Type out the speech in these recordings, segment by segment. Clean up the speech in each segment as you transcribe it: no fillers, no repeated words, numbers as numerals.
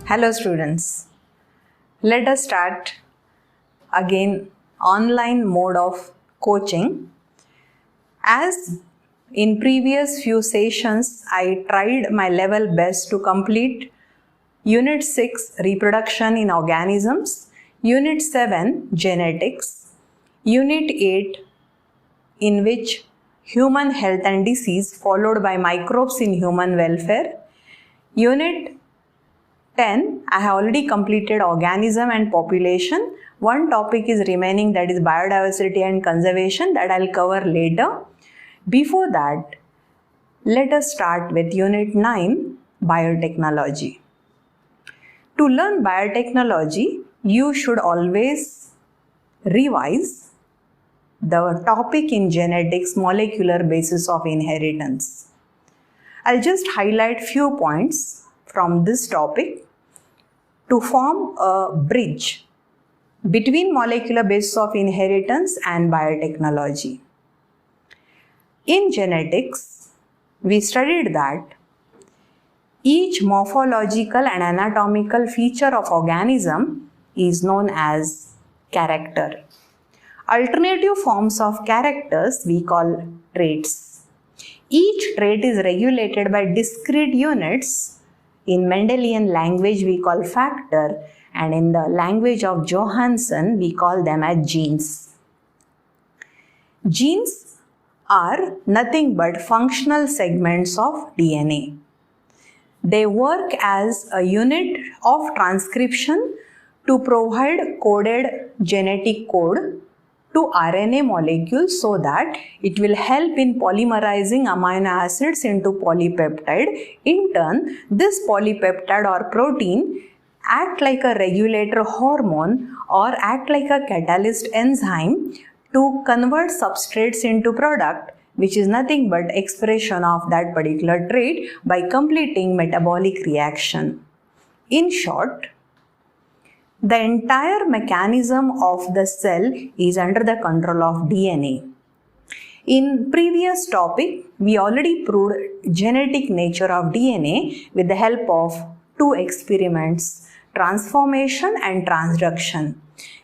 Hello students, let us start again online mode of coaching. As in previous few sessions, I tried my level best to complete Unit 6 Reproduction in Organisms, Unit 7 Genetics, Unit 8 in which Human Health and Disease followed by Microbes in Human Welfare, Unit 10, I have already completed organism and population. One topic is remaining, that is biodiversity and conservation, that I will cover later. Before that, let us start with Unit 9, biotechnology. To learn biotechnology, you should always revise the topic in genetics, molecular basis of inheritance. I'll just highlight few points from this topic to form a bridge between molecular basis of inheritance and biotechnology. In genetics, we studied that each morphological and anatomical feature of organism is known as character. Alternative forms of characters we call traits. Each trait is regulated by discrete units. In Mendelian language, we call factor, and in the language of Johansson, we call them as genes. Genes are nothing but functional segments of DNA. They work as a unit of transcription to provide coded genetic code to RNA molecules so that it will help in polymerizing amino acids into polypeptide. In turn, this polypeptide or protein act like a regulator hormone or act like a catalyst enzyme to convert substrates into product, which is nothing but expression of that particular trait by completing metabolic reaction. In short, the entire mechanism of the cell is under the control of DNA. In previous topic, we already proved genetic nature of DNA with the help of two experiments, transformation and transduction.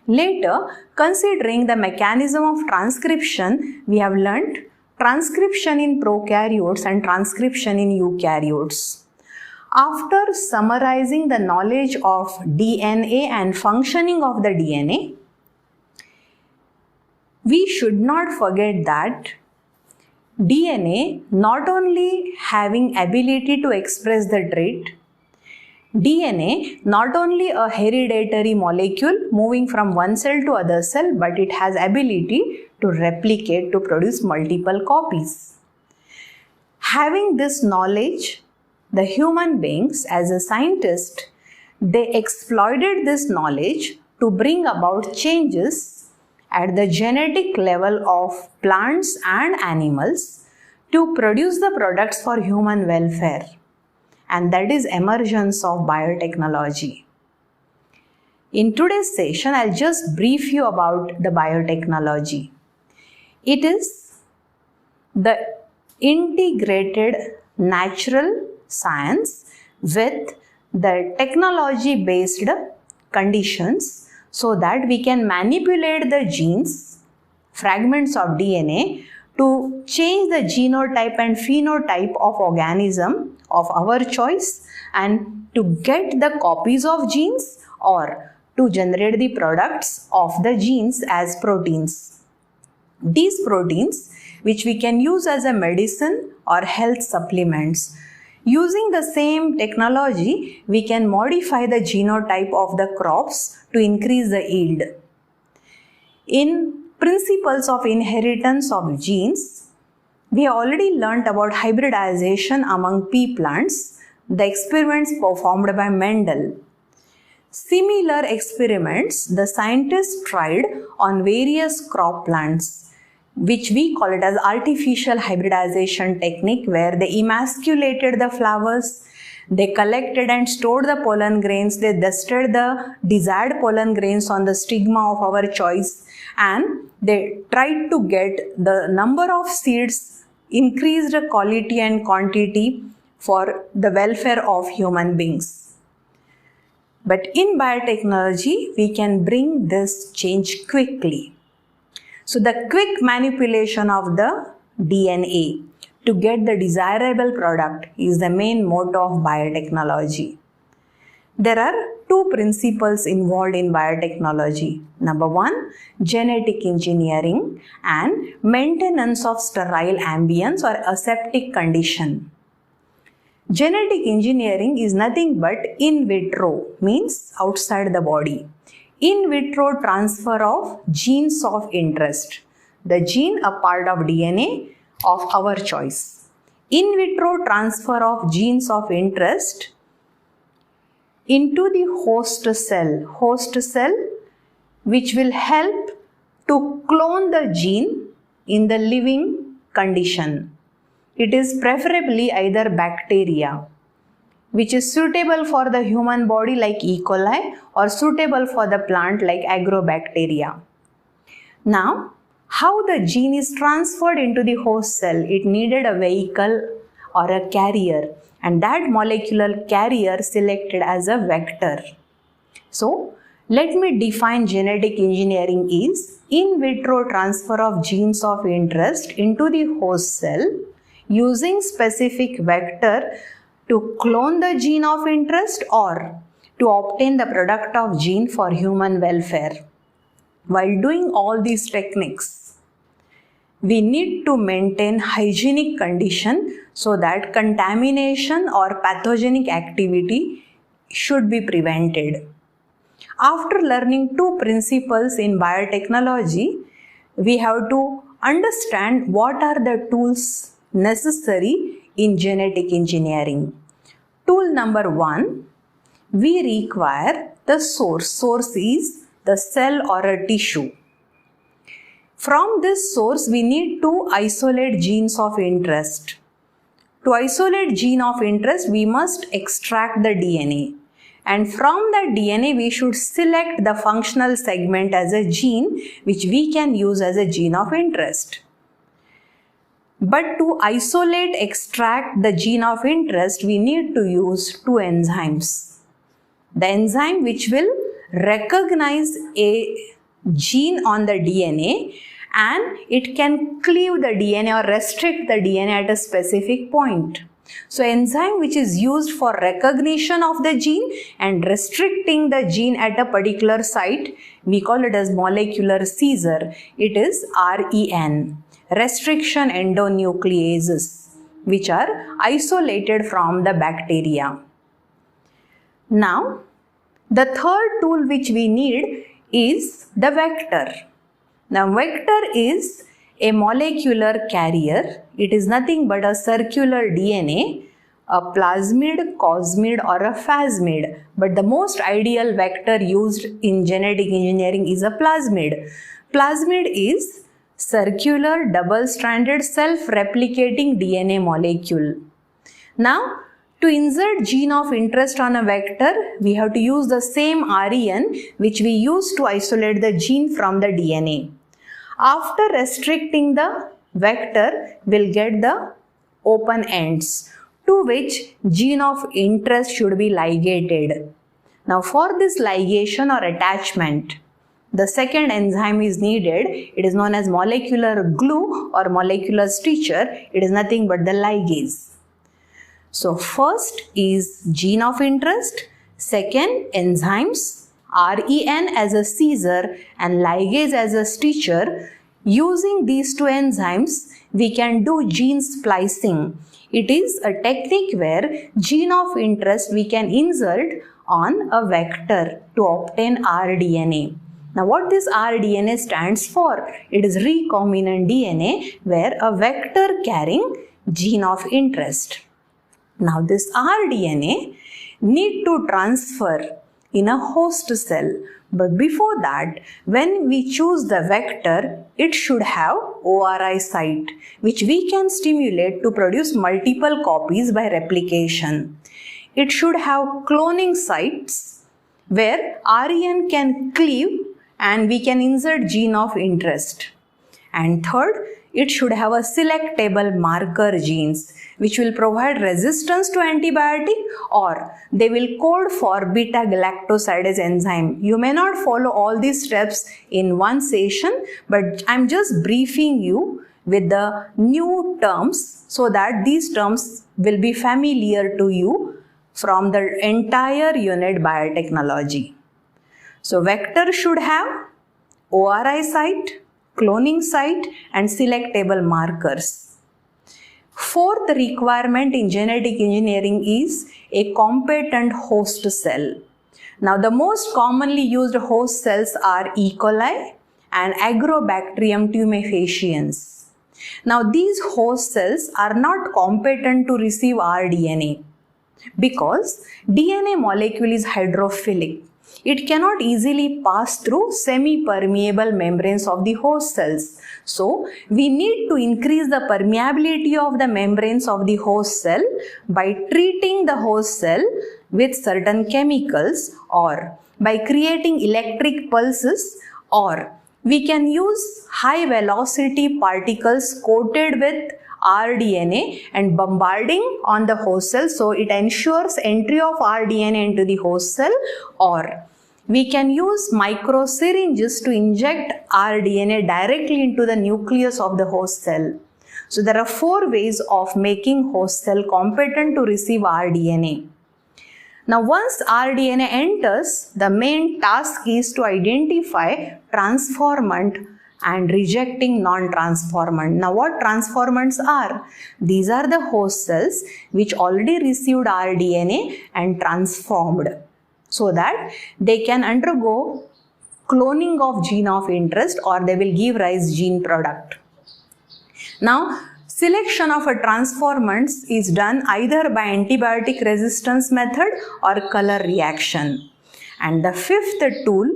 Later, considering the mechanism of transcription, we have learnt transcription in prokaryotes and transcription in eukaryotes. After summarizing the knowledge of DNA and functioning of the DNA, we should not forget that DNA not only having ability to express the trait, DNA not only a hereditary molecule moving from one cell to other cell, but it has ability to replicate, to produce multiple copies. Having this knowledge, the human beings, as a scientist, they exploited this knowledge to bring about changes at the genetic level of plants and animals to produce the products for human welfare. And that is emergence of biotechnology. In today's session, I'll just brief you about the biotechnology. It is the integrated natural science with the technology based conditions so that we can manipulate the genes, fragments of DNA, to change the genotype and phenotype of organism of our choice and to get the copies of genes or to generate the products of the genes as proteins. These proteins, which we can use as a medicine or health supplements. Using the same technology, we can modify the genotype of the crops to increase the yield. In principles of inheritance of genes, we have already learnt about hybridization among pea plants, the experiments performed by Mendel. Similar experiments the scientists tried on various crop plants, which we call it as artificial hybridization technique, where they emasculated the flowers, they collected and stored the pollen grains, they dusted the desired pollen grains on the stigma of our choice, and they tried to get the number of seeds, increased quality and quantity for the welfare of human beings. But in biotechnology, we can bring this change quickly. So the quick manipulation of the DNA to get the desirable product is the main motto of biotechnology. There are two principles involved in biotechnology. Number one, genetic engineering and maintenance of sterile ambience or aseptic condition. Genetic engineering is nothing but in vitro, means outside the body. In vitro transfer of genes of interest. The gene a part of DNA of our choice. In vitro transfer of genes of interest into the host cell which will help to clone the gene in the living condition. It is preferably either bacteria, which is suitable for the human body like E. coli or suitable for the plant like agrobacteria. Now, how the gene is transferred into the host cell? It needed a vehicle or a carrier, and that molecular carrier selected as a vector. So, let me define genetic engineering is in vitro transfer of genes of interest into the host cell using specific vector to clone the gene of interest or to obtain the product of gene for human welfare. While doing all these techniques, we need to maintain hygienic condition so that contamination or pathogenic activity should be prevented. After learning two principles in biotechnology, we have to understand what are the tools necessary in genetic engineering. Tool number one, we require the source. Source is the cell or a tissue. From this source, we need to isolate genes of interest. To isolate gene of interest, we must extract the DNA. And from that DNA, we should select the functional segment as a gene, which we can use as a gene of interest. But to extract the gene of interest, we need to use two enzymes. The enzyme which will recognize a gene on the DNA and it can cleave the DNA or restrict the DNA at a specific point. So enzyme which is used for recognition of the gene and restricting the gene at a particular site, we call it as molecular seizure. It is REN, restriction endonucleases, which are isolated from the bacteria. Now, the third tool which we need is the vector. Now, vector is a molecular carrier. It is nothing but a circular DNA, a plasmid, cosmid or a phasmid. But the most ideal vector used in genetic engineering is a plasmid. Plasmid is circular double-stranded self-replicating DNA molecule. Now, to insert gene of interest on a vector, we have to use the same REN which we use to isolate the gene from the DNA. After restricting the vector, we'll get the open ends to which gene of interest should be ligated. Now, for this ligation or attachment, the second enzyme is needed. It is known as molecular glue or molecular stitcher. It is nothing but the ligase. So, first is gene of interest, second enzymes, REN as a seizure and ligase as a stitcher. Using these two enzymes, we can do gene splicing. It is a technique where gene of interest we can insert on a vector to obtain rDNA. Now, what this rDNA stands for? It is recombinant DNA where a vector carrying gene of interest. Now, this rDNA need to transfer in a host cell. But before that, when we choose the vector, it should have ORI site, which we can stimulate to produce multiple copies by replication. It should have cloning sites where REN can cleave and we can insert gene of interest. And third, it should have a selectable marker genes which will provide resistance to antibiotic, or they will code for beta-galactosidase enzyme. You may not follow all these steps in one session, but I'm just briefing you with the new terms so that these terms will be familiar to you from the entire unit biotechnology. So vector should have ORI site, cloning site and selectable markers. Fourth requirement in genetic engineering is a competent host cell. Now the most commonly used host cells are E. coli and Agrobacterium tumefaciens. Now these host cells are not competent to receive rDNA because DNA molecule is hydrophilic. It cannot easily pass through semi-permeable membranes of the host cells. So, we need to increase the permeability of the membranes of the host cell by treating the host cell with certain chemicals or by creating electric pulses, or we can use high velocity particles coated with rDNA and bombarding on the host cell so it ensures entry of rDNA into the host cell, or we can use micro syringes to inject rDNA directly into the nucleus of the host cell. So there are 4 ways of making host cell competent to receive rDNA. Now once rDNA enters, the main task is to identify transformant and rejecting non-transformant. Now what transformants are? These are the host cells which already received rDNA and transformed so that they can undergo cloning of gene of interest, or they will give rise gene product. Now selection of a transformants is done either by antibiotic resistance method or color reaction. And the 5th tool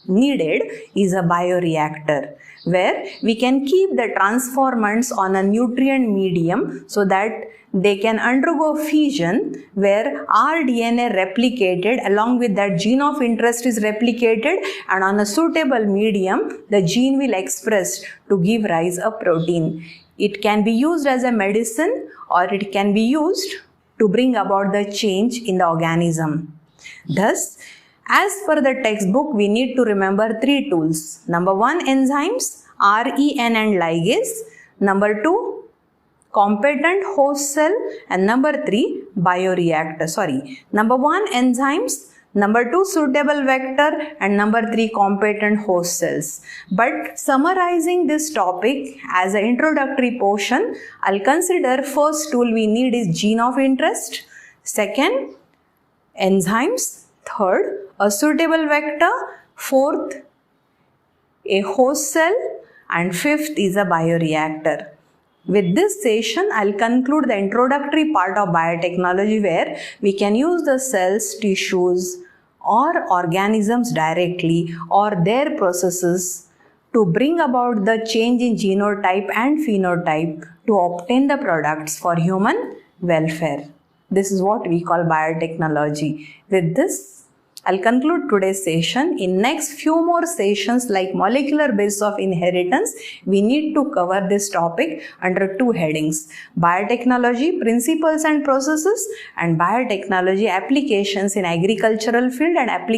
needed is a bioreactor, where we can keep the transformants on a nutrient medium so that they can undergo fission where rDNA replicated along with that gene of interest is replicated, and on a suitable medium the gene will express to give rise a protein. It can be used as a medicine or it can be used to bring about the change in the organism. Thus, as per the textbook, we need to remember 3 tools. Number 1, enzymes, REN and ligase. Number 2, competent host cell. And number 3, bioreactor. Number 1, enzymes. Number 2, suitable vector. And number 3, competent host cells. But summarizing this topic as an introductory portion, I'll consider first tool we need is gene of interest. Second, enzymes. Third, a suitable vector. Fourth, a host cell. And 5th is a bioreactor. With this session, I'll conclude the introductory part of biotechnology, where we can use the cells, tissues or organisms directly or their processes to bring about the change in genotype and phenotype to obtain the products for human welfare. This is what we call biotechnology. With this, I'll conclude today's session. In next few more sessions like molecular basis of inheritance, we need to cover this topic under 2 headings: biotechnology principles and processes, and biotechnology applications in agricultural field and applications